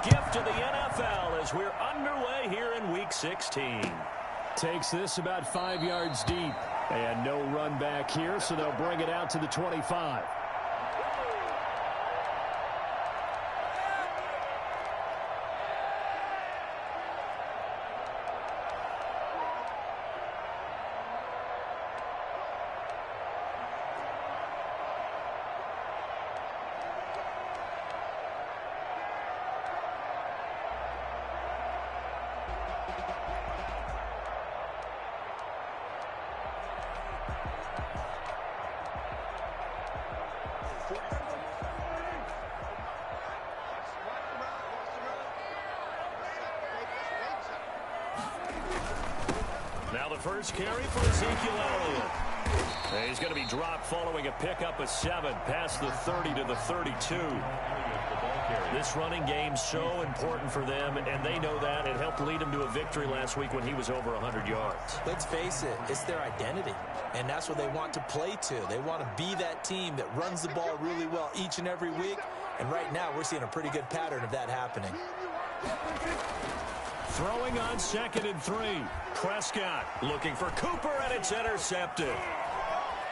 gift to the NFL as we're underway here in Week 16. Takes this about 5 yards deep. And no run back here, so they'll bring it out to the 25. Now the first carry for Ezekiel Elliott. He's going to be dropped following a pickup of 7 past the 30 to the 32. This running game's so important for them, and they know that. It helped lead them to a victory last week when he was over 100 yards. Let's face it, it's their identity, and that's what they want to play to. They want to be that team that runs the ball really well each and every week, and right now we're seeing a pretty good pattern of that happening. Throwing on 2nd and 3. Prescott looking for Cooper, and it's intercepted.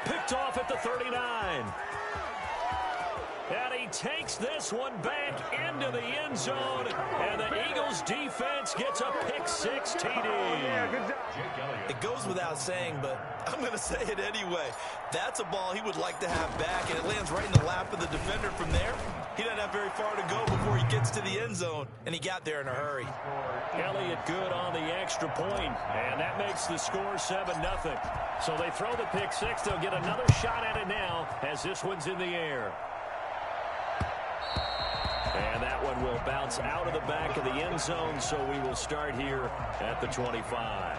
Picked off at the 39. And he takes this one back into the end zone, and the Eagles defense gets a pick-6 TD. It goes without saying, but I'm going to say it anyway. That's a ball he would like to have back, and it lands right in the lap of the defender from there. He doesn't have very far to go before he gets to the end zone, and he got there in a hurry. Elliott good on the extra point, and that makes the score 7-0. So they throw the pick-6. They'll get another shot at it now as this one's in the air. And that one will bounce out of the back of the end zone, so we will start here at the 25.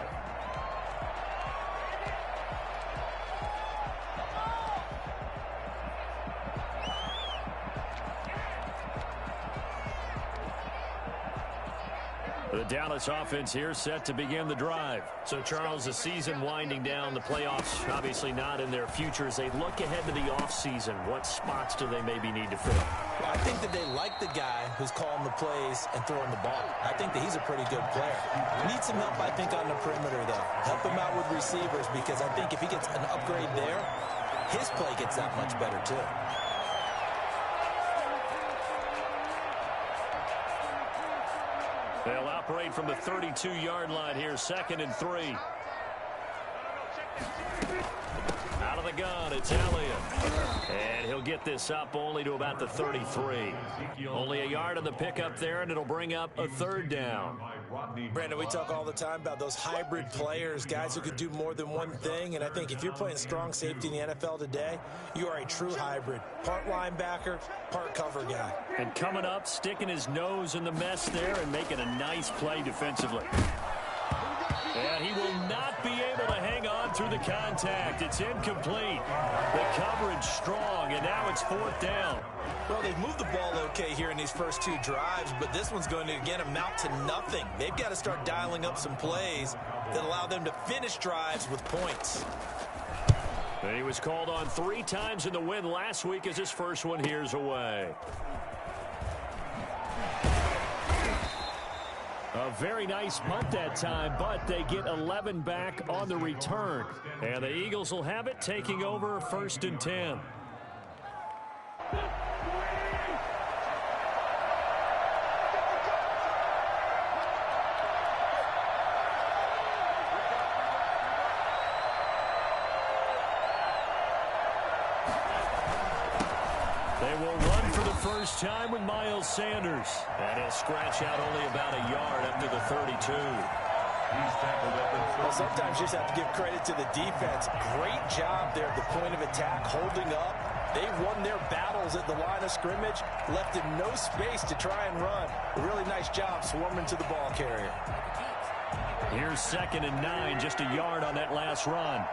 The Dallas offense here set to begin the drive. So, Charles, the season winding down, the playoffs obviously not in their future. As they look ahead to the offseason, what spots do they maybe need to fill? Well, I think that they like the guy who's calling the plays and throwing the ball. I think that he's a pretty good player. Needs some help, I think, on the perimeter, though. Help him out with receivers, because I think if he gets an upgrade there, his play gets that much better, too. They'll operate from the 32-yard line here, 2nd and 3. Out of the gun, it's Elliott. And he'll get this up only to about the 33. Only a yard on the pickup there, and it'll bring up a 3rd down. Brandon, we talk all the time about those hybrid players, guys who could do more than one thing, and I think if you're playing strong safety in the NFL today, you are a true hybrid. Part linebacker, part cover guy. And coming up, sticking his nose in the mess there and making a nice play defensively. And he will not be able to hang on through the contact. It's incomplete. The coverage strong, and now it's 4th down. Well, they've moved the ball okay here in these first 2 drives, but this one's going to, again, amount to nothing. They've got to start dialing up some plays that allow them to finish drives with points. And he was called on 3 times in the win last week as his first one here's away. A very nice punt that time, but they get 11 back on the return. And the Eagles will have it, taking over 1st and 10. They will run for the first time with Miles Sanders. And he'll scratch out only about a yard up to the 32. Well, sometimes you just have to give credit to the defense. Great job there at the point of attack, holding up. They won their battles at the line of scrimmage, left him no space to try and run. A really nice job swarming to the ball carrier. Here's 2nd and 9, just a yard on that last run.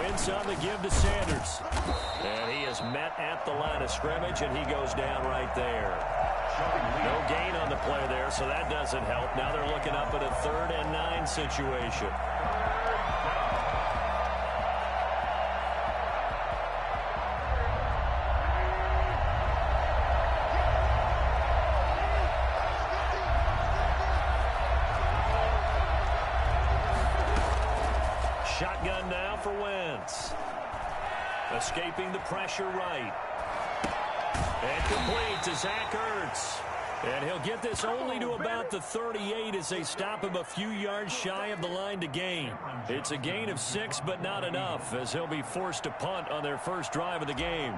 Wentz on the give to Sanders. And he is met at the line of scrimmage, and he goes down right there. No gain on the play there, so that doesn't help. Now they're looking up at a 3rd and 9 situation. shotgun now for Wentz. Escaping the pressure right. And complete to Zach Ertz. And he'll get this only to about the 38 as they stop him a few yards shy of the line to gain. It's a gain of 6, but not enough, as he'll be forced to punt on their first drive of the game.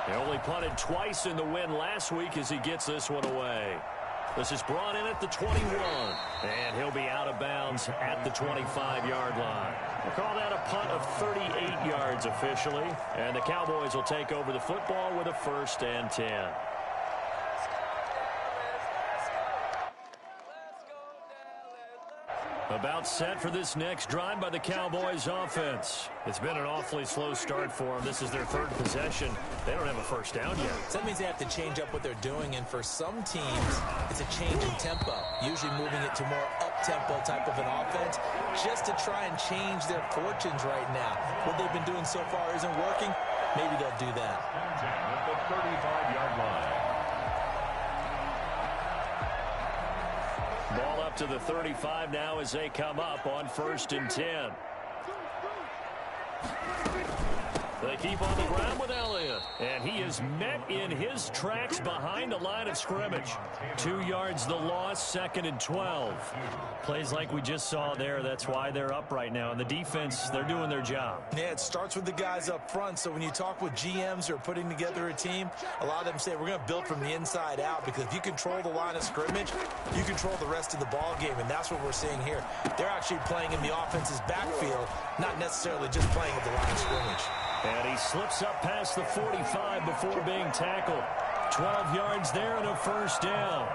He only punted twice in the win last week as he gets this one away. This is brought in at the 21, and he'll be out of bounds at the 25-yard line. We'll call that a punt of 38 yards officially, and the Cowboys will take over the football with a 1st and 10. About set for this next drive by the Cowboys offense. It's been an awfully slow start for them. This is their 3rd possession. They don't have a first down yet. So that means they have to change up what they're doing, and for some teams, it's a change in tempo, usually moving it to more up-tempo type of an offense, just to try and change their fortunes right now. What they've been doing so far isn't working. Maybe they'll do that. At the 35-yard line. Ball up to the 35 now as they come up on 1st and 10. They keep on the ground with Elliott, and he is met in his tracks behind the line of scrimmage. 2 yards the loss, 2nd and 12. Plays like we just saw there. That's why they're up right now. And the defense, they're doing their job. Yeah, it starts with the guys up front. So when you talk with GMs who are putting together a team, a lot of them say we're going to build from the inside out, because if you control the line of scrimmage, you control the rest of the ball game, and that's what we're seeing here. They're actually playing in the offense's backfield, not necessarily just playing at the line of scrimmage. And he slips up past the 45 before being tackled. 12 yards there and a 1st down.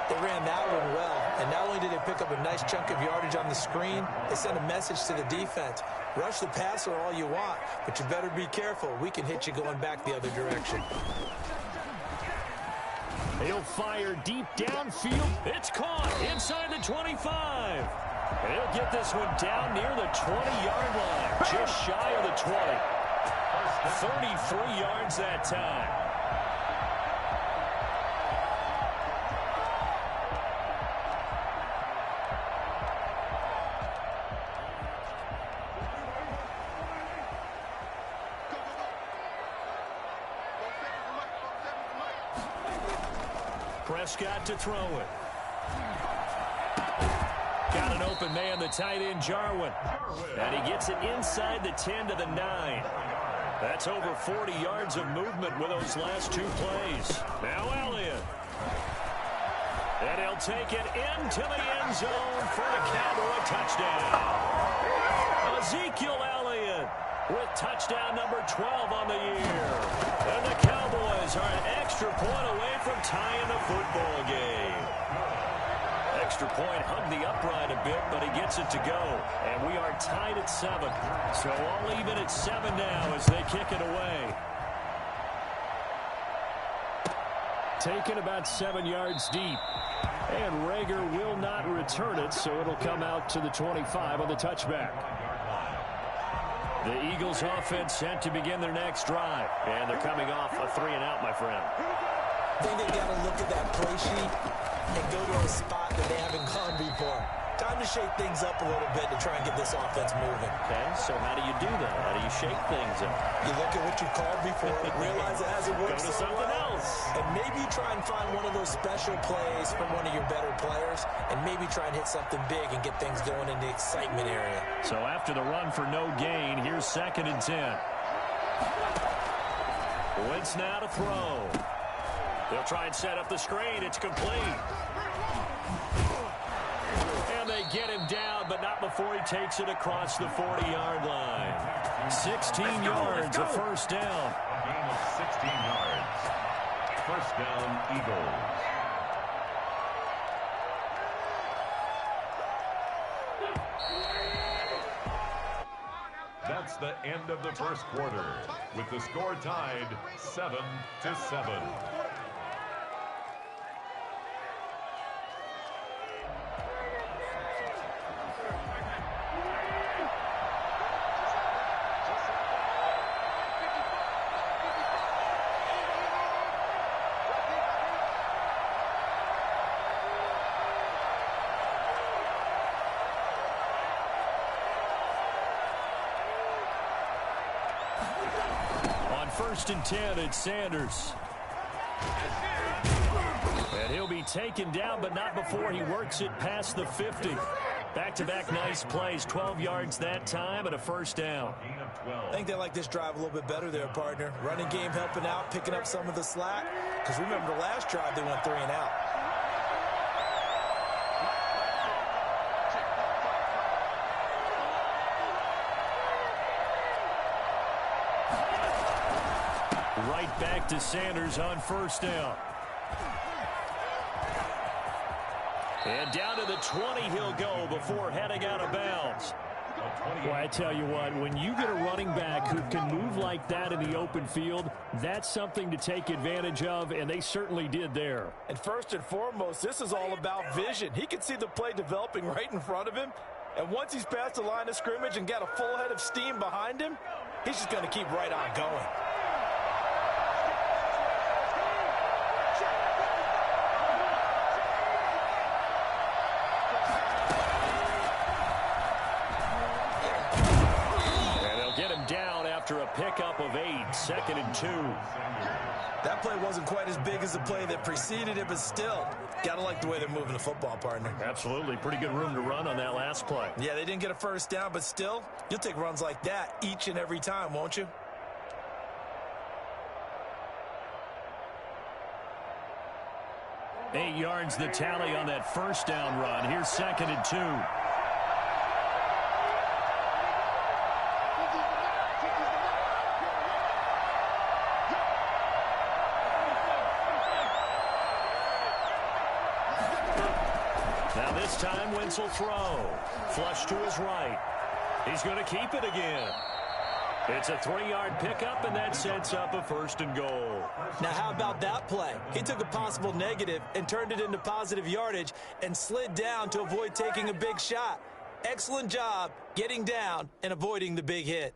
They ran that one well, and not only did they pick up a nice chunk of yardage on the screen, they sent a message to the defense. Rush the passer all you want, but you better be careful. We can hit you going back the other direction. He'll fire deep downfield. It's caught inside the 25. And he'll get this one down near the 20-yard line, just shy of the 20. 33 yards that time. Prescott to throw it. Got an open man, the tight end, Jarwin. And he gets it inside the 10 to the 9. That's over 40 yards of movement with those last 2 plays. Now Elliott. And he'll take it into the end zone for a Cowboy touchdown. Ezekiel Elliott with touchdown number 12 on the year. And the Cowboys are an extra point away from tying the football game. Extra point hugged the upright a bit, but he gets it to go. And we are tied at 7. So all even at 7 now as they kick it away. Taken about 7 yards deep. And Rager will not return it, so it'll come out to the 25 on the touchback. The Eagles offense set to begin their next drive. And they're coming off a 3-and-out, my friend. I think they've got to look at that play sheet and go to a spot that they haven't gone before. Time to shake things up a little bit to try and get this offense moving. Okay, so how do you do that? How do you shake things up? You look at what you called before, realize it hasn't worked Go to so something well, else. and maybe try and find one of those special plays from one of your better players, and maybe try and hit something big and get things going in the excitement area. So after the run for no gain, here's 2nd and 10. Wentz now to throw. They'll try and set up the screen. It's complete. And they get him down, but not before he takes it across the 40-yard line. 16 yards, a 1st down. A gain of 16 yards. 1st down, Eagles. That's the end of the 1st quarter, with the score tied 7-7. first and 10, it's Sanders. And he'll be taken down, but not before he works it past the 50. Back-to-back nice plays, 12 yards that time and a first down. I think they like this drive a little bit better there, partner. Running game helping out, picking up some of the slack. Because remember the last drive, they went 3 and out. Right back to Sanders on first down. And down to the 20 he'll go before heading out of bounds. Well, I tell you what, when you get a running back who can move like that in the open field, that's something to take advantage of, and they certainly did there. And first and foremost, this is all about vision. He can see the play developing right in front of him, and once he's past the line of scrimmage and got a full head of steam behind him, he's just going to keep right on going. After a pickup of 8, 2nd and 2. That play wasn't quite as big as the play that preceded it, but still, got to like the way they're moving the football, partner. Absolutely. Pretty good room to run on that last play. Yeah, they didn't get a first down, but still, you'll take runs like that each and every time, won't you? Eight yards the tally on that first down run. Here's 2nd and 2. This time, Wentz will throw. Flush to his right. He's going to keep it again. It's a 3-yard pickup, and that sets up a 1st and goal. Now, how about that play? He took a possible negative and turned it into positive yardage and slid down to avoid taking a big shot. Excellent job getting down and avoiding the big hit.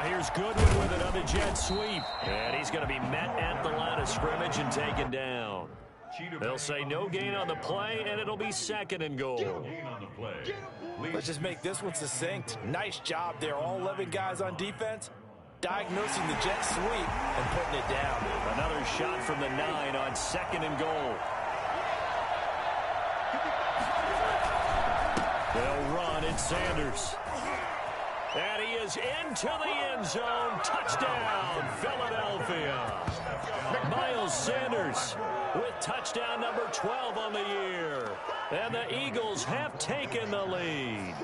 Here's Goodwin with another jet sweep. And he's going to be met at the line of scrimmage and taken down. They'll say no gain on the play, and it'll be 2nd and goal. Let's just make this one succinct. Nice job there. All 11 guys on defense diagnosing the jet sweep and putting it down. Another shot from the 9 on 2nd and goal. They'll run. It's Sanders. And he is into the end zone. Touchdown, Philadelphia. Miles Sanders with touchdown number 12 on the year. And the Eagles have taken the lead.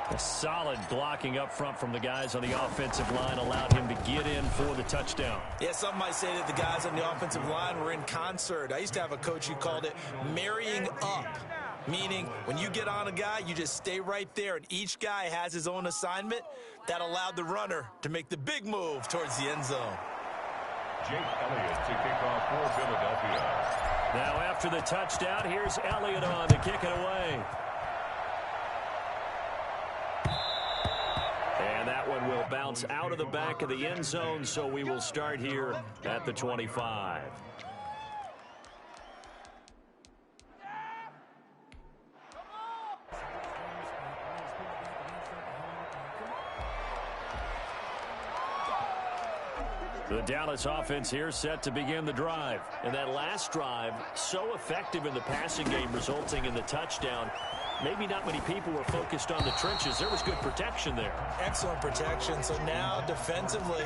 A solid blocking up front from the guys on the offensive line allowed him to get in for the touchdown. Yeah, some might say that the guys on the offensive line were in concert. I used to have a coach who called it marrying up. Meaning, when you get on a guy, you just stay right there, and each guy has his own assignment. That allowed the runner to make the big move towards the end zone. Jake Elliott to kick off for Philadelphia. Now, after the touchdown, here's Elliott on to kick it away. And that one will bounce out of the back of the end zone, so we will start here at the 25. The Dallas offense here set to begin the drive. And that last drive, so effective in the passing game, resulting in the touchdown. Maybe not many people were focused on the trenches. There was good protection there. Excellent protection. So now, defensively,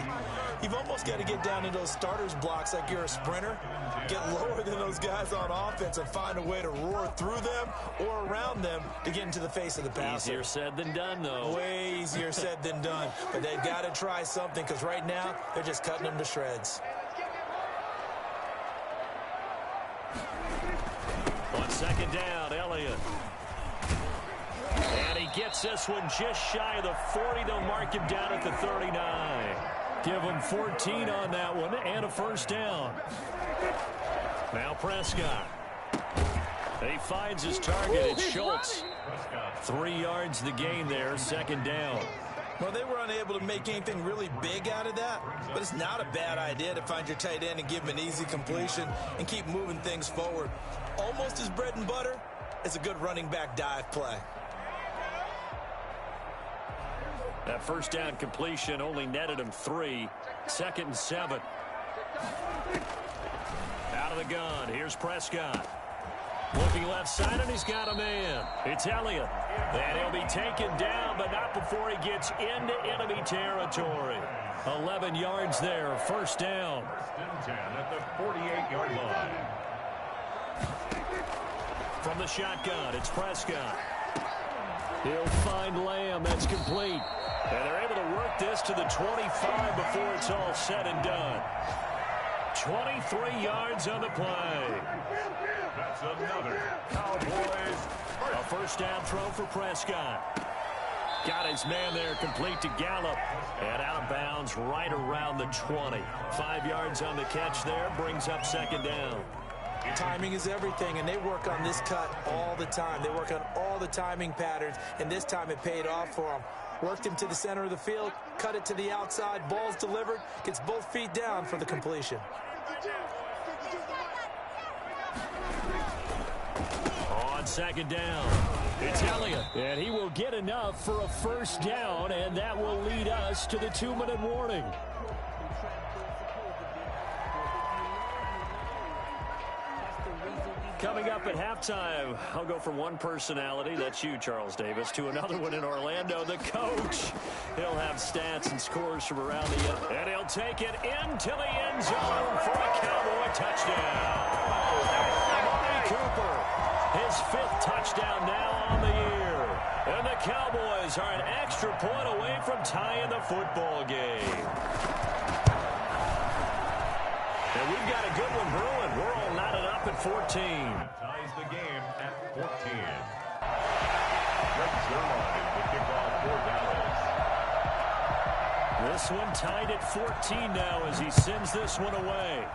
you've almost got to get down into those starters blocks like you're a sprinter. Get lower than those guys on offense and find a way to roar through them or around them to get into the face of the passer. Easier said than done, though. Way easier said than done. But they've got to try something because right now, they're just cutting them to shreds. On 2nd down, Elliott. And he gets this one just shy of the 40. They'll mark him down at the 39. Give him 14 on that one and a first down. Now Prescott. He finds his target. It's Schultz. 3 yards the gain there, 2nd down. Well, they were unable to make anything really big out of that, but it's not a bad idea to find your tight end and give him an easy completion and keep moving things forward. Almost as bread and butter as a good running back dive play. That first down completion only netted him 3. 2nd and 7. Out of the gun, here's Prescott. Looking left side, and he's got a man. It's Elliott. And he'll be taken down, but not before he gets into enemy territory. 11 yards there, first down. 10 at the 48-yard line. From the shotgun, it's Prescott. He'll find Lamb. That's complete. And they're able to work this to the 25 before it's all said and done. 23 yards on the play. That's another Cowboys. A first down throw for Prescott. Got his man there, complete to Gallup. And out of bounds right around the 20. 5 yards on the catch there, brings up second down. Timing is everything, and they work on this cut all the time. They work on all the timing patterns, and this time it paid off for them. Worked him to the center of the field, cut it to the outside, ball's delivered, gets both feet down for the completion. On second down, it's Elliott, and he will get enough for a first down, and that will lead us to the 2-minute warning. Coming up at halftime, I'll go from one personality, that's you, Charles Davis, to another one in Orlando, the coach. He'll have stats and scores from around the end, and he'll take it into the end zone for a Cowboy touchdown. Amari Cooper, his 5th touchdown now on the year. And the Cowboys are an extra point away from tying the football game. And we've got a good one brewing. We're all knotted up at 14. Ties the game at 14. Greg Zerline with kickoff for Dallas. This one tied at 14 now as he sends this one away.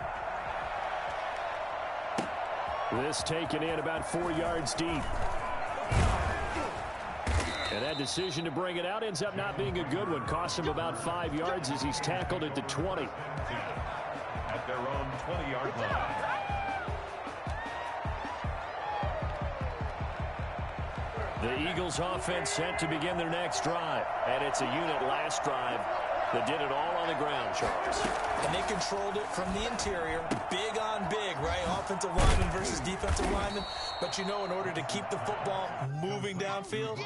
This taken in about 4 yards deep. And that decision to bring it out ends up not being a good one. Costs him about 5 yards as he's tackled at the 20. At their own 20-yard line. The Eagles offense set to begin their next drive. And it's a unit last drive that did it all on the ground, Charles. And they controlled it from the interior. Big on big, right? Offensive lineman versus defensive lineman. But you know, in order to keep the football moving downfield,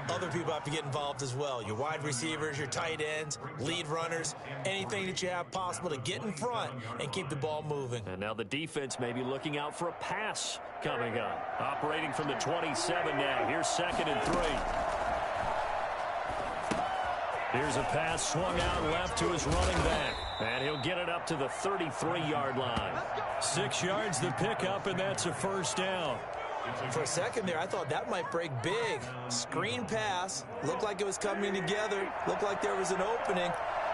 other people have to get involved as well. Your wide receivers, your tight ends, lead runners, anything that you have possible to get in front and keep the ball moving. And now the defense may be looking out for a pass coming up. Operating from the 27 now. Here's 2nd and 3. Here's a pass swung out left to his running back. And he'll get it up to the 33-yard line. 6 yards the pickup, and that's a first down. For a second there, I thought that might break big. Screen pass. Looked like it was coming together. Looked like there was an opening.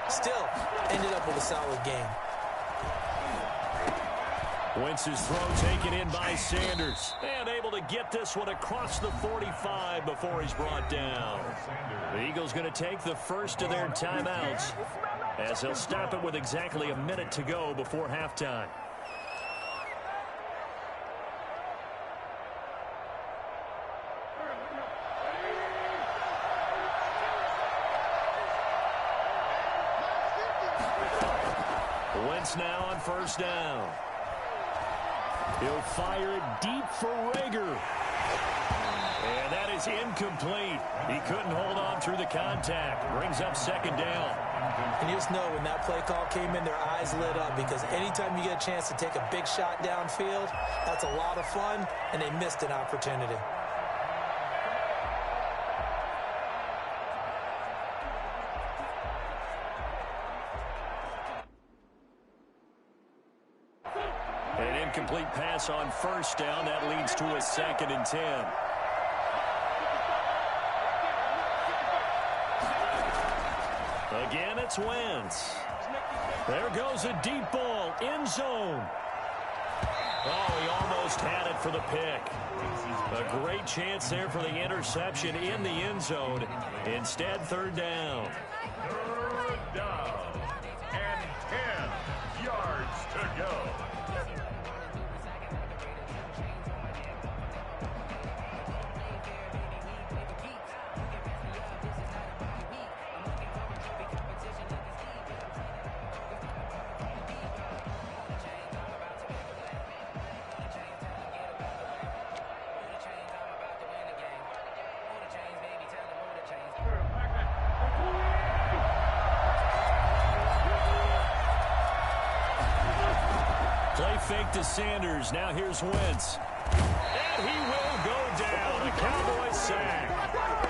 Still, ended up with a solid game. Wentz's throw taken in by Sanders. And able to get this one across the 45 before he's brought down. The Eagles going to take the first of their timeouts as they'll stop it with exactly a minute to go before halftime. Wentz now on first down. He'll fire it deep for Rager. And that is incomplete. He couldn't hold on through the contact. Brings up second down. And you just know when that play call came in, their eyes lit up because anytime you get a chance to take a big shot downfield, that's a lot of fun, and they missed an opportunity. An incomplete pass on first down. That leads to a 2nd and 10. Again, it's Wentz. There goes a deep ball, end zone. Oh, he almost had it for the pick. A great chance there for the interception in the end zone. Instead, third down. Third down and 10 yards to go. Play fake to Sanders. Now here's Wentz. And he will go down. A Cowboys sack.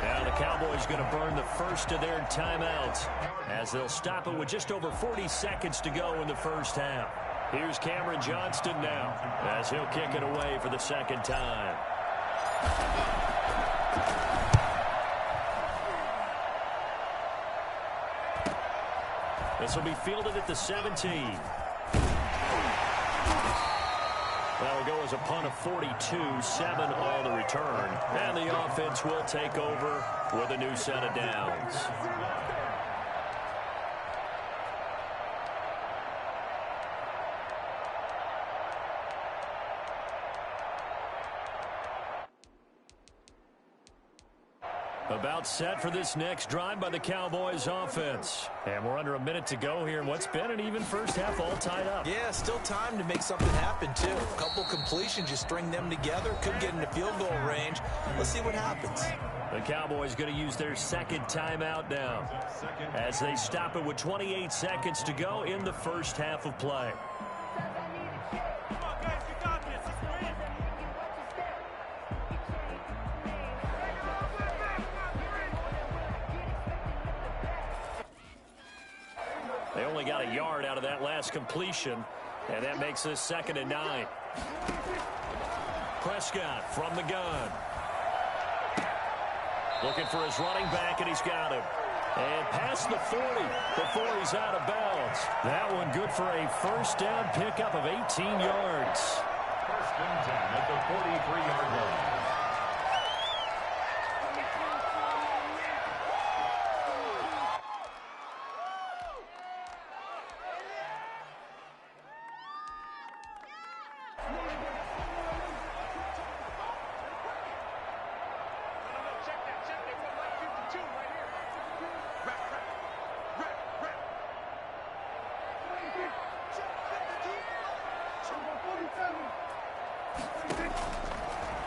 Now the Cowboys going to burn the first of their timeouts as they'll stop it with just over 40 seconds to go in the first half. Here's Cameron Johnston now as he'll kick it away for the second time. This will be fielded at the 17. That'll go as a punt of 42, 7 on the return. And the offense will take over with a new set of downs. About set for this next drive by the Cowboys offense. And we're under a minute to go here in what's been an even first half, all tied up. Yeah, still time to make something happen, too. A couple completions, you string them together. Could get into field goal range. Let's see what happens. The Cowboys going to use their second timeout now as they stop it with 28 seconds to go in the first half of play. They only got a yard out of that last completion, and that makes this 2nd and 9. Prescott from the gun. Looking for his running back, and he's got him. And past the 40 before he's out of bounds. That one good for a first down pickup of 18 yards. First and 10 at the 43-yard line.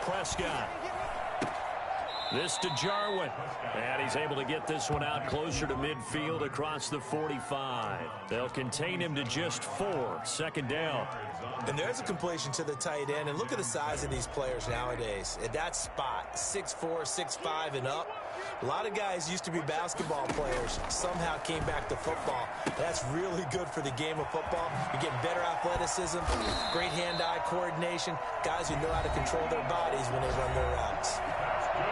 Prescott. This to Jarwin. And he's able to get this one out closer to midfield across the 45. They'll contain him to just 4. Second down. And there's a completion to the tight end. And look at the size of these players nowadays. At that spot, 6'4", 6'5", and up. A lot of guys used to be basketball players, somehow came back to football. That's really good for the game of football. You're getting better athleticism, great hand-eye coordination, guys who know how to control their bodies when they run their routes.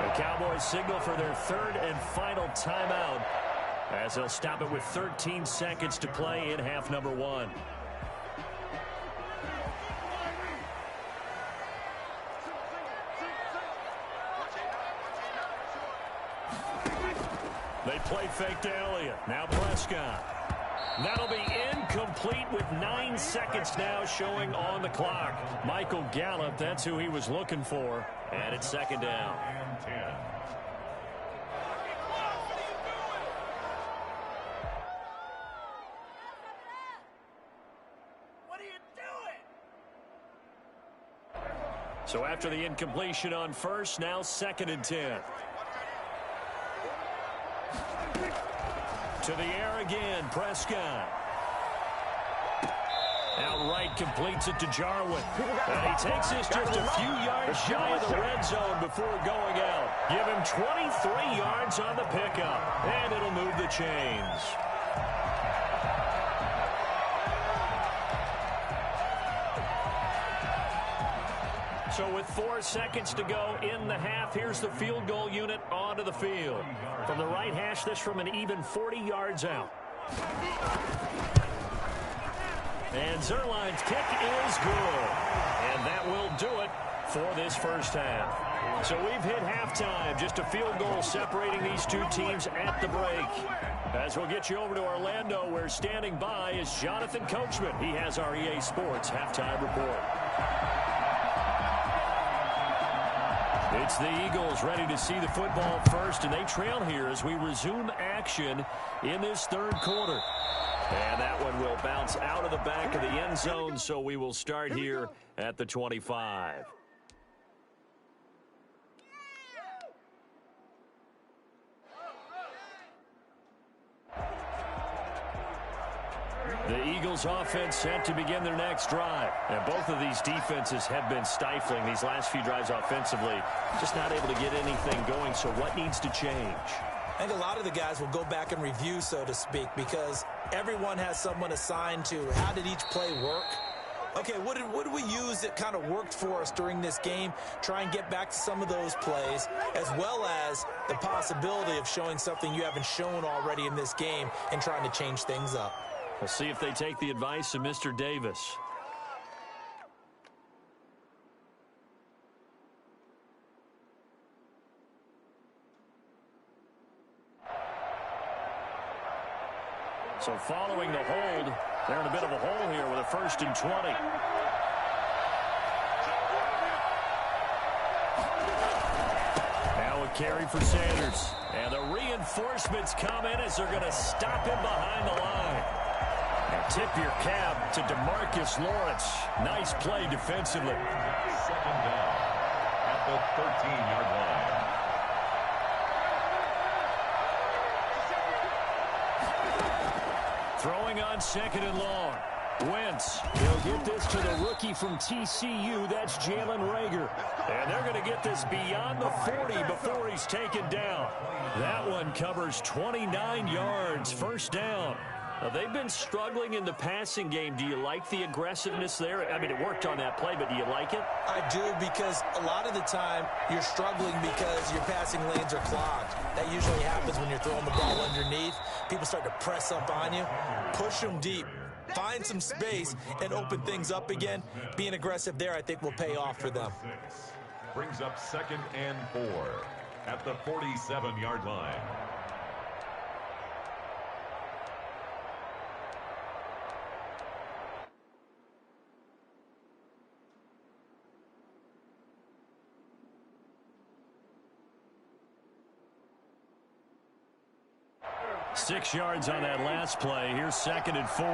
The Cowboys signal for their third and final timeout as they'll stop it with 13 seconds to play in half number 1. They play fake to Elliott. Now Prescott. That'll be incomplete with 9 seconds now showing on the clock. Michael Gallup, that's who he was looking for. And it's second down. And 10. What are you doing? So after the incompletion on first, now 2nd and 10. To the air again, Prescott. Outright completes it to Jarwin. And he takes this just a few yards shy of the red zone before going out. Give him 23 yards on the pickup. And it'll move the chains. So with 4 seconds to go in the half, here's the field goal unit onto the field. From the right hash, this from an even 40 yards out. And Zerline's kick is good. And that will do it for this first half. So we've hit halftime. Just a field goal separating these two teams at the break. As we'll get you over to Orlando, where standing by is Jonathan Coachman. He has our EA Sports halftime report. It's the Eagles ready to see the football first, and they trail here as we resume action in this third quarter. And that one will bounce out of the back of the end zone, so we will start here at the 25. The Eagles offense set to begin their next drive. And both of these defenses have been stifling these last few drives offensively. Just not able to get anything going, so what needs to change? I think a lot of the guys will go back and review, so to speak, because everyone has someone assigned to how did each play work. Okay, what did we use that kind of worked for us during this game? Try and get back to some of those plays, as well as the possibility of showing something you haven't shown already in this game and trying to change things up. We'll see if they take the advice of Mr. Davis. So following the hold, they're in a bit of a hole here with a 1st and 20. Now a carry for Sanders. And the reinforcements come in as they're going to stop him behind the line. And tip your cap to DeMarcus Lawrence. Nice play defensively. Second down at the 13-yard line. Throwing on 2nd and long. Wentz. They'll get this to the rookie from TCU. That's Jalen Reagor. And they're going to get this beyond the 40 before he's taken down. That one covers 29 yards. 1st down. Now, they've been struggling in the passing game. Do you like the aggressiveness there? I mean, it worked on that play, but do you like it? I do, because a lot of the time you're struggling because your passing lanes are clogged. That usually happens when you're throwing the ball underneath. People start to press up on you. Push them deep. Find some space and open things up again. Being aggressive there, I think, will pay off for them. Brings up 2nd and 4 at the 47-yard line. Six yards on that last play. Here's 2nd and 4.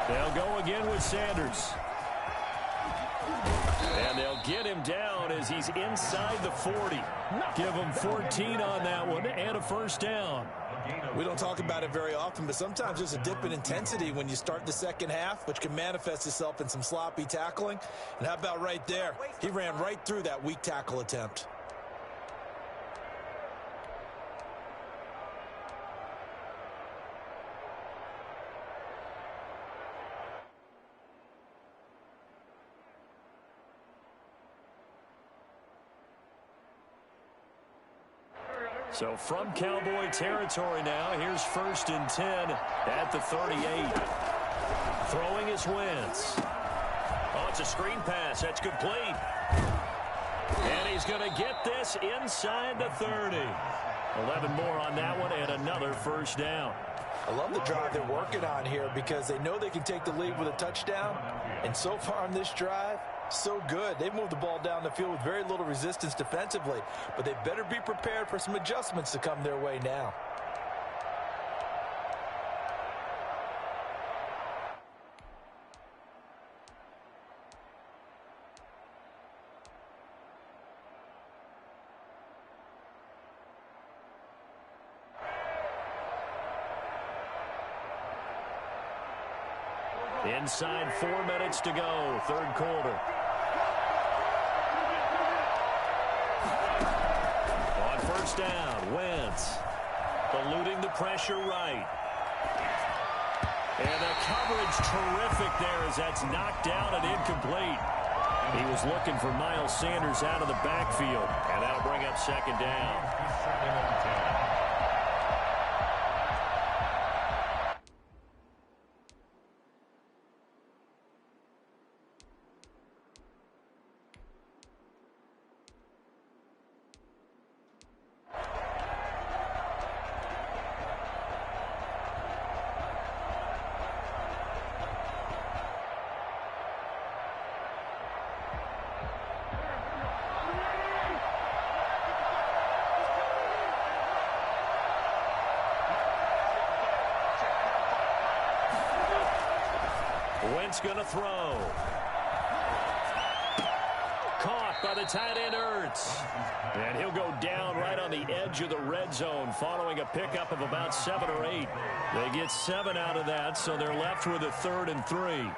They'll go again with Sanders. And they'll get him down as he's inside the 40. Give him 14 on that one and a 1st down. We don't talk about it very often, but sometimes there's a dip in intensity when you start the second half, which can manifest itself in some sloppy tackling. And how about right there? He ran right through that weak tackle attempt. So from Cowboy territory now, here's 1st and 10 at the 38. Throwing is Wentz. Oh, it's a screen pass. That's complete. And he's going to get this inside the 30. 11 more on that one and another 1st down. I love the drive they're working on here because they know they can take the lead with a touchdown. And so far on this drive, so good. They've moved the ball down the field with very little resistance defensively, but they better be prepared for some adjustments to come their way now. Inside 4 minutes to go, 3rd quarter. On 1st down, Wentz eluding the pressure right. And the coverage terrific there as that's knocked down and incomplete. He was looking for Miles Sanders out of the backfield, and that'll bring up second down. Second and 10. Wentz going to throw. Caught by the tight end, Ertz. And he'll go down right on the edge of the red zone following a pickup of about 7 or 8. They get 7 out of that, so they're left with a 3rd and 3.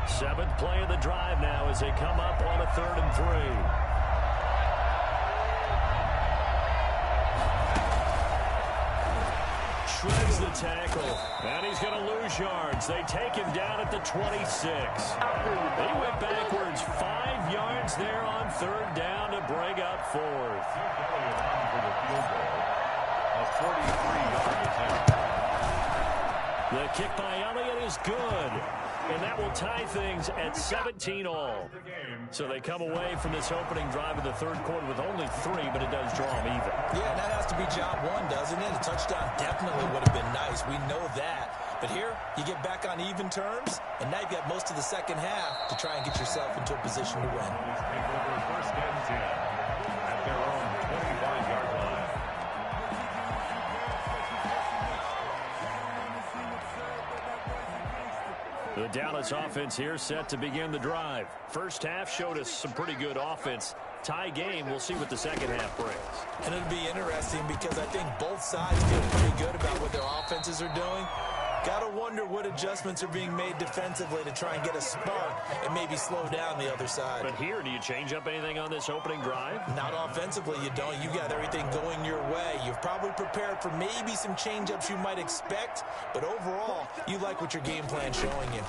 Seventh play of the drive now as they come up on a 3rd and 3. Shreds the tackle, and he's going to lose yards. They take him down at the 26. They went backwards 5 yards there on 3rd down to bring up 4th. A 43-yard attempt. The kick by Elliott is good. And that will tie things at 17-all. So they come away from this opening drive of the 3rd quarter with only 3, but it does draw them even. Yeah, that has to be job 1, doesn't it? A touchdown definitely would have been nice. We know that. But here, you get back on even terms, and now you've got most of the second half to try and get yourself into a position to win. Take over 1st and 10 at their own 25-yard line. The Dallas offense here set to begin the drive. First half showed us some pretty good offense. Tie game, we'll see what the second half brings. And it'll be interesting because I think both sides feel pretty good about what their offenses are doing. Got to wonder what adjustments are being made defensively to try and get a spark and maybe slow down the other side. But here, do you change up anything on this opening drive? Not offensively, you don't. You got everything going your way. You've probably prepared for maybe some change-ups you might expect, but overall, you like what your game plan's showing you.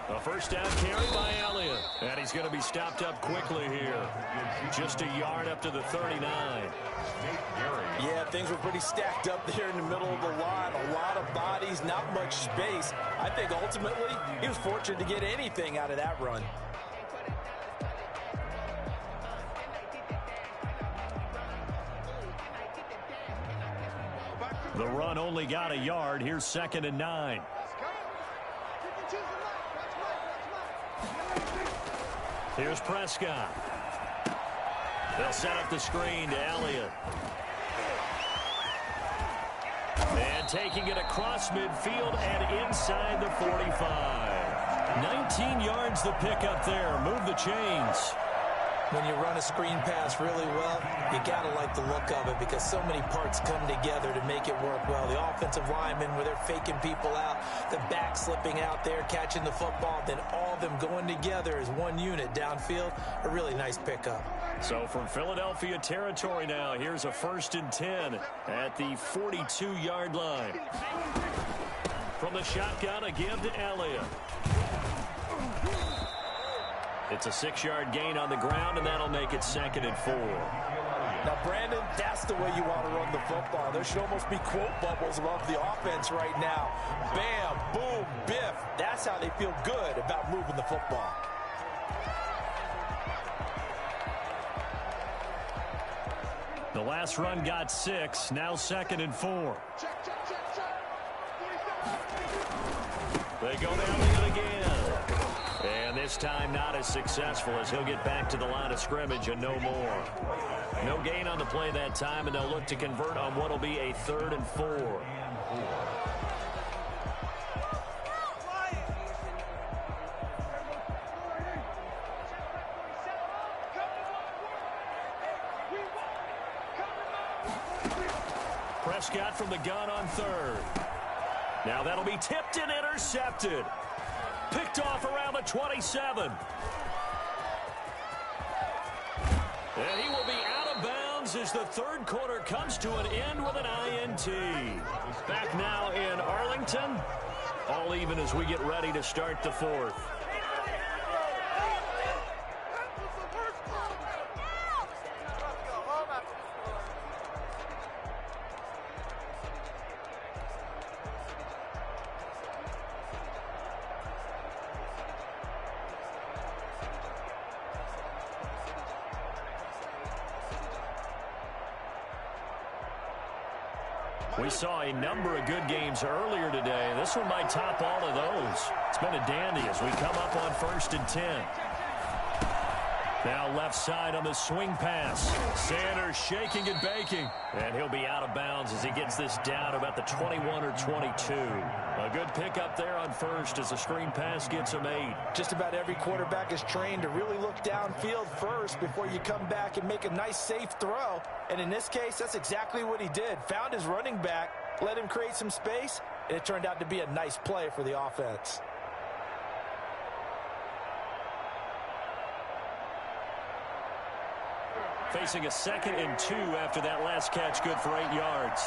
A first down carry by Elliott. And he's going to be stopped up quickly here. Just a yard up to the 39. Yeah, things were pretty stacked up there in the middle of the line. A lot of bodies, not much space. I think ultimately he was fortunate to get anything out of that run. The run only got a yard. Here's 2nd and 9. Here's Prescott. They'll set up the screen to Elliott. And taking it across midfield and inside the 45. 19 yards the pickup there. Move the chains. When you run a screen pass really well, you got to like the look of it because so many parts come together to make it work well. The offensive linemen, where they're faking people out, the back slipping out there, catching the football, then all of them going together as one unit downfield. A really nice pickup. So from Philadelphia territory now, here's a 1st and 10 at the 42-yard line. From the shotgun, again to Elliott. It's a 6-yard gain on the ground, and that'll make it 2nd and 4. Now, Brandon, that's the way you want to run the football. There should almost be quote bubbles above the offense right now. Bam, boom, biff. That's how they feel good about moving the football. The last run got 6, now 2nd and 4. They go down with it again. And this time not as successful as he'll get back to the line of scrimmage and no more. No gain on the play that time, and they'll look to convert on what will be a 3rd and 4. Prescott from the gun on 3rd. Now that'll be tipped and intercepted. Picked off around the 27. And he will be out of bounds as the third quarter comes to an end with an INT. Back now in Arlington. All even as we get ready to start the fourth. We saw a number of good games earlier today. This one might top all of those. It's been a dandy as we come up on 1st and 10. Now left side on the swing pass. Sanders shaking and baking. And he'll be out of bounds as he gets this down about the 21 or 22. A good pickup there on first as the screen pass gets him 8. Just about every quarterback is trained to really look downfield first before you come back and make a nice, safe throw. And in this case, that's exactly what he did. Found his running back, let him create some space, and it turned out to be a nice play for the offense. Facing a 2nd and 2 after that last catch, good for 8 yards.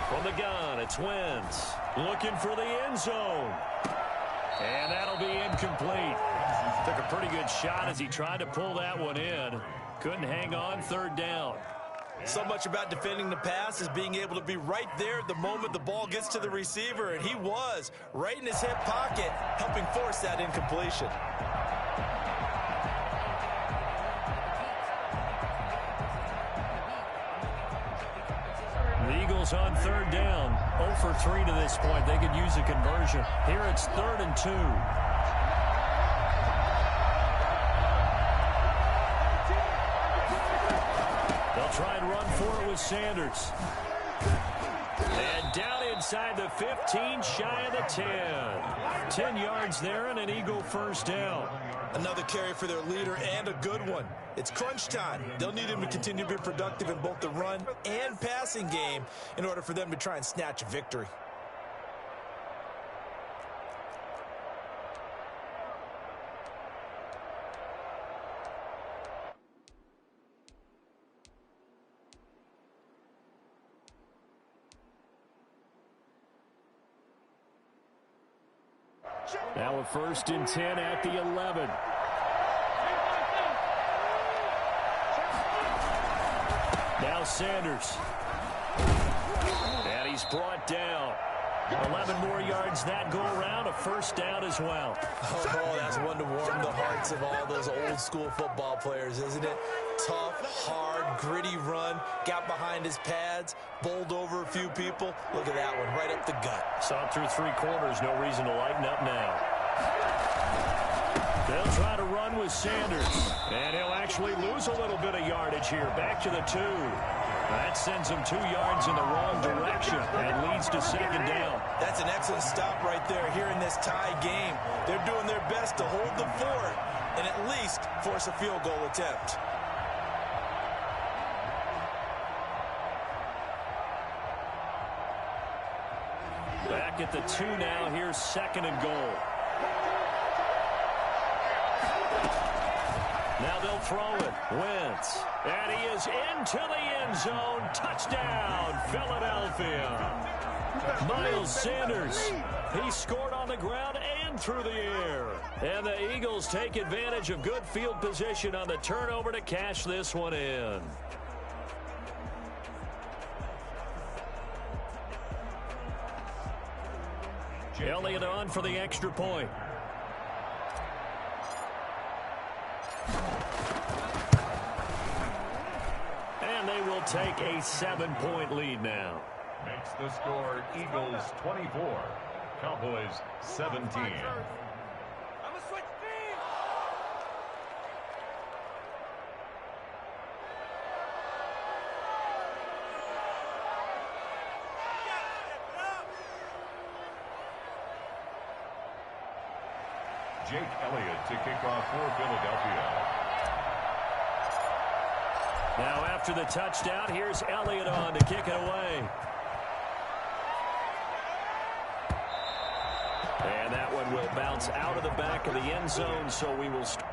From the gun, it's Wentz. Looking for the end zone. And that'll be incomplete. Took a pretty good shot as he tried to pull that one in. Couldn't hang on, 3rd down. So much about defending the pass is being able to be right there at the moment the ball gets to the receiver, and he was right in his hip pocket, helping force that incompletion. The Eagles on 3rd down. 0 for 3 to this point. They could use a conversion. Here it's 3rd and 2. Try and run for it with Sanders. And down inside the 15, shy of the 10. 10 yards there and an Eagle 1st down. Another carry for their leader and a good one. It's crunch time. They'll need him to continue to be productive in both the run and passing game in order for them to try and snatch a victory. Now a 1st and 10 at the 11. Now Sanders. And he's brought down. 11 more yards that go around. A 1st down as well. Oh, that's one to warm the hearts of all those old school football players, isn't it? Tough, hard, gritty run. Got behind his pads, bowled over a few people. Look at that one, right up the gut. Saw it through 3 quarters. No reason to lighten up now. They'll try to run with Sanders. And he'll actually lose a little bit of yardage here. Back to the 2. That sends him 2 yards in the wrong direction and leads to 2nd down. That's an excellent stop right there here in this tie game. They're doing their best to hold the fort and at least force a field goal attempt. Back at the 2 now. Here's 2nd and goal. Now they'll throw it. Wentz. And he is into the end zone. Touchdown, Philadelphia. Miles Sanders. He scored on the ground and through the air. And the Eagles take advantage of good field position on the turnover to cash this one in. Elliott on for the extra point. And they will take a 7-point lead now. Makes the score Eagles 24, Cowboys 17. Jake Elliott to kick off for Philadelphia. Now after the touchdown, here's Elliott on to kick it away. And that one will bounce out of the back of the end zone, so we will start.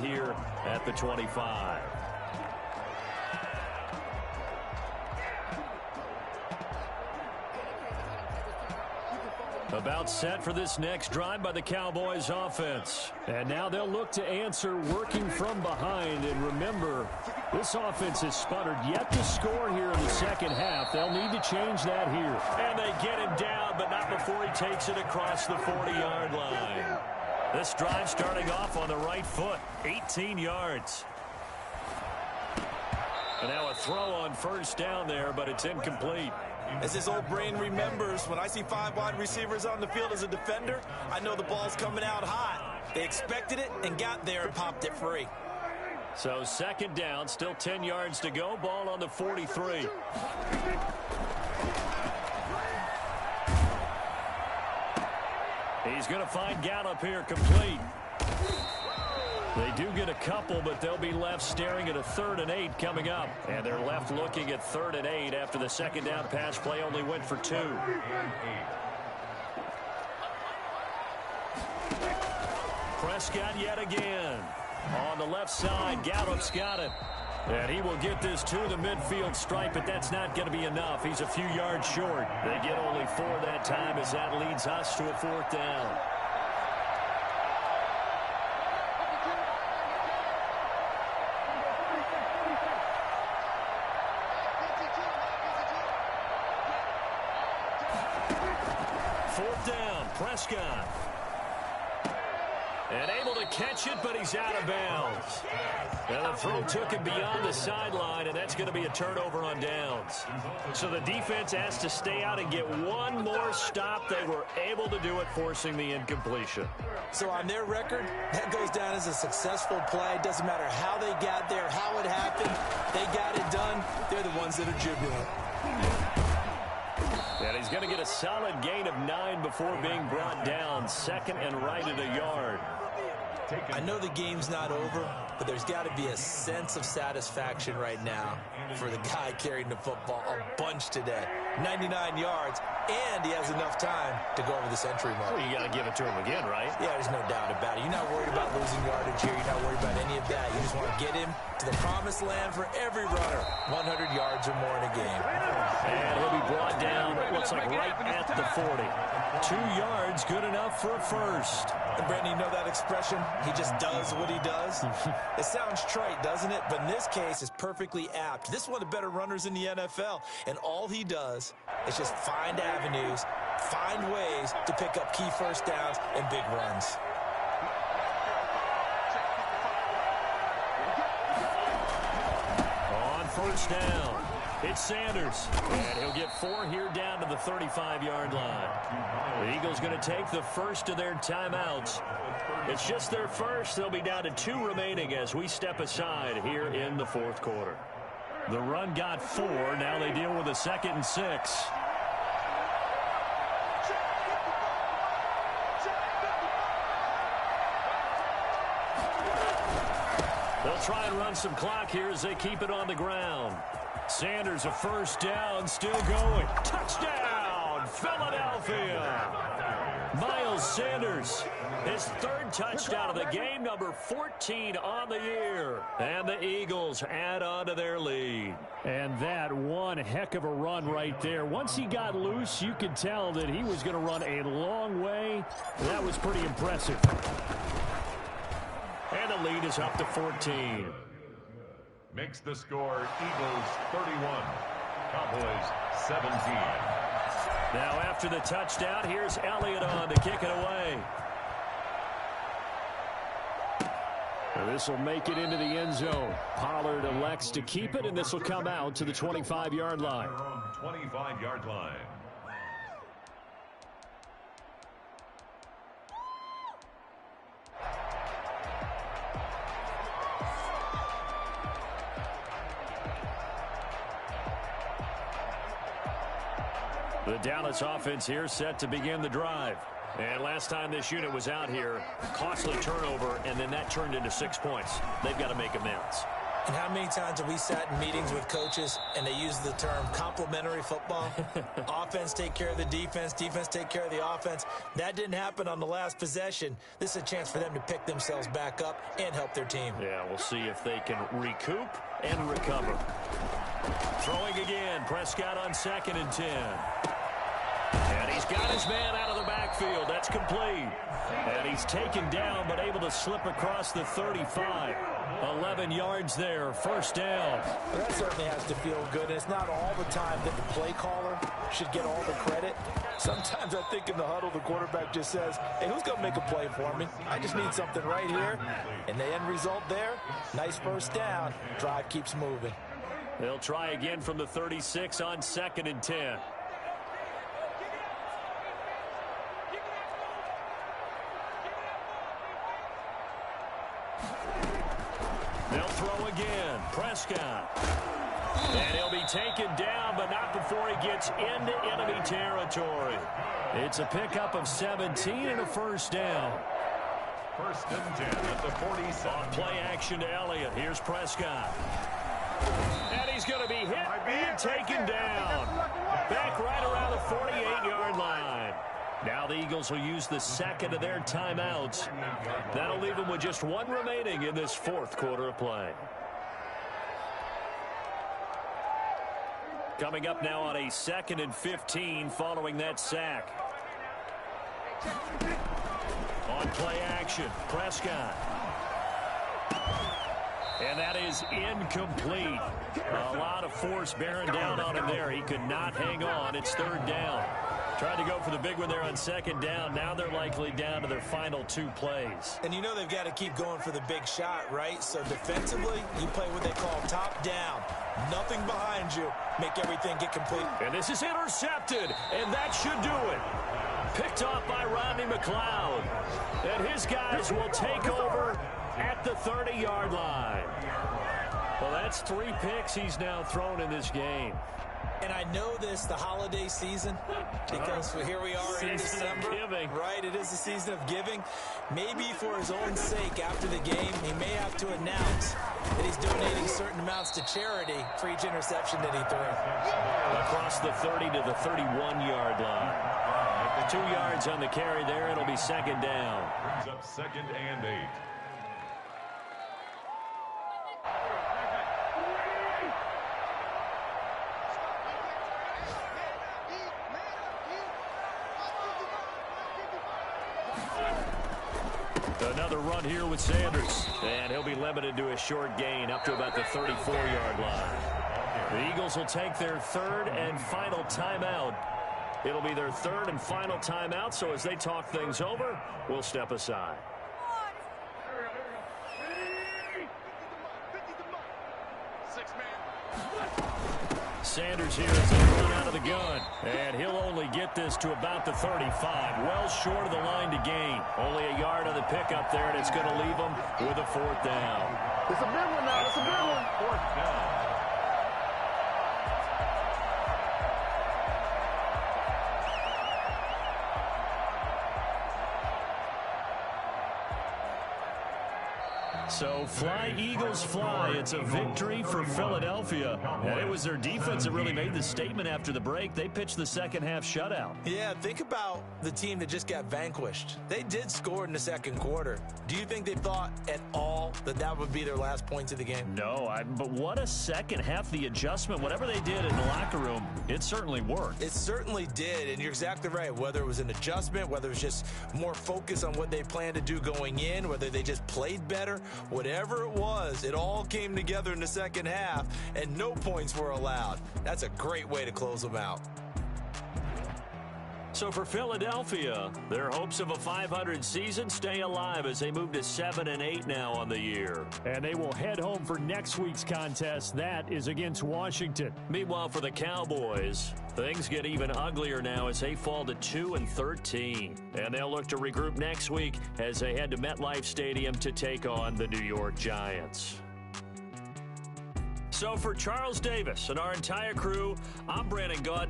Here at the 25. About set for this next drive by the Cowboys offense. And now they'll look to answer working from behind. And remember, this offense has sputtered yet to score here in the second half. They'll need to change that here. And they get him down, but not before he takes it across the 40-yard line. This drive starting off on the right foot, 18 yards. And now a throw on first down there, but it's incomplete. As his old brain remembers, when I see 5 wide receivers on the field as a defender, I know the ball's coming out hot. They expected it and got there and popped it free. So second down, still 10 yards to go, ball on the 43. He's going to find Gallup here complete. They do get a couple, but they'll be left staring at a 3rd and 8 coming up. And they're left looking at 3rd and 8 after the second down pass play only went for 2. Prescott yet again. On the left side, Gallup's got it. And he will get this to the midfield stripe, but that's not going to be enough. He's a few yards short. They get only 4 that time as that leads us to a 4th down. Fourth down, Prescott. And able to catch it, but he's out of bounds. And the throw took him beyond the sideline, and that's going to be a turnover on downs. So the defense has to stay out and get one more stop. They were able to do it, forcing the incompletion. So on their record, that goes down as a successful play. It doesn't matter how they got there, how it happened. They got it done. They're the ones that are jubilant. And he's going to get a solid gain of 9 before being brought down. 2nd and right at a yard. I know the game's not over, but there's got to be a sense of satisfaction right now for the guy carrying the football a bunch today. 99 yards, and he has enough time to go over the century mark. Well, you got to give it to him again, right? Yeah, there's no doubt about it. You're not worried about losing yardage here. You're not worried about any of that. You just want to get him to the promised land for every runner. 100 yards or more in a game. And he'll be brought down, it looks like right at the 40. 2 yards, good enough for a first. And Brandon, you know that expression? He just does what he does. It sounds trite, doesn't it? But in this case, it's perfectly apt. This is one of the better runners in the NFL. And all he does is just find avenues, find ways to pick up key first downs and big runs. On first down, it's Sanders. And he'll get 4 here down to the 35-yard line. The Eagles going to take the first of their timeouts. It's just their first. They'll be down to 2 remaining as we step aside here in the 4th quarter. The run got 4. Now they deal with a 2nd and 6. They'll try and run some clock here as they keep it on the ground. Sanders a first down, still going. Touchdown, Philadelphia. Miles Sanders, his 3rd touchdown of the game, number 14 on the year. And the Eagles add on to their lead. And that one heck of a run right there. Once he got loose, you could tell that he was going to run a long way. That was pretty impressive. And the lead is up to 14. Makes the score Eagles 31, Cowboys 17. Now after the touchdown, here's Elliott on to kick it away. This will make it into the end zone. Pollard elects to keep it, and this will come out to the 25-yard line. 25-yard line. The Dallas offense here set to begin the drive. And last time this unit was out here, costly turnover, and then that turned into 6 points. They've got to make amends. And how many times have we sat in meetings with coaches and they use the term complementary football? Offense take care of the defense, defense take care of the offense. That didn't happen on the last possession. This is a chance for them to pick themselves back up and help their team. Yeah, we'll see if they can recoup and recover. Throwing again, Prescott on 2nd and 10. And he's got his man out of the backfield. That's complete. And he's taken down but able to slip across the 35. 11 yards there, first down. Well, that certainly has to feel good. And it's not all the time that the play caller should get all the credit. Sometimes I think in the huddle, the quarterback just says, hey, who's going to make a play for me? I just need something right here. And the end result there, nice first down. Drive keeps moving. They'll try again from the 36 on 2nd and 10. They'll throw again. Prescott. And he'll be taken down, but not before he gets into enemy territory. It's a pickup of 17 and a first down. 1st and 10 at the 47. On play action to Elliott. Here's Prescott. And he's going to be hit and taken down. Back right around the 48-yard line. Now the Eagles will use the second of their timeouts. That'll leave them with just one remaining in this 4th quarter of play. Coming up now on a 2nd and 15 following that sack. On play action, Prescott. And that is incomplete. A lot of force bearing down on him there. He could not hang on. It's 3rd down. Tried to go for the big one there on 2nd down. Now they're likely down to their final 2 plays. And you know they've got to keep going for the big shot, right? So defensively, you play what they call top down. Nothing behind you. Make everything get complete. And this is intercepted, and that should do it. Picked off by Rodney McLeod. And his guys will take over at the 30-yard line. Well, that's 3 picks he's now thrown in this game. And I know this, the holiday season, because here we are in December. Right, it is the season of giving. Maybe for his own sake, after the game, he may have to announce that he's donating certain amounts to charity for each interception that he threw. Across the 30 to the 31-yard line. 2 yards on the carry there. It'll be 2nd down. Brings up 2nd and 8. Another run here with Sanders. And he'll be limited to a short gain up to about the 34-yard line. The Eagles will take their 3rd and final timeout. It'll be their 3rd and final timeout, so as they talk things over, we'll step aside. Sanders here as they run out of the gun. And he'll only get this to about the 35. Well short of the line to gain. Only a yard on the pickup there, and it's going to leave him with a 4th down. It's a big one now. It's a big one. 4th down. So fly, Eagles, fly. It's a victory for Philadelphia. And it was their defense that really made the statement after the break. They pitched the second half shutout. Yeah, think about the team that just got vanquished. They did score in the 2nd quarter. Do you think they thought at all that that would be their last points of the game? No, but what a second half. The adjustment, whatever they did in the locker room, it certainly worked. It certainly did, and you're exactly right. Whether it was an adjustment, whether it was just more focus on what they planned to do going in, whether they just played better, whatever it was, it all came together in the second half, and no points were allowed. That's a great way to close them out. So for Philadelphia, their hopes of a 500 season stay alive as they move to 7-8 now on the year. And they will head home for next week's contest. That is against Washington. Meanwhile, for the Cowboys, things get even uglier now as they fall to 2-13. And they'll look to regroup next week as they head to MetLife Stadium to take on the New York Giants. So for Charles Davis and our entire crew, I'm Brandon Gaudin.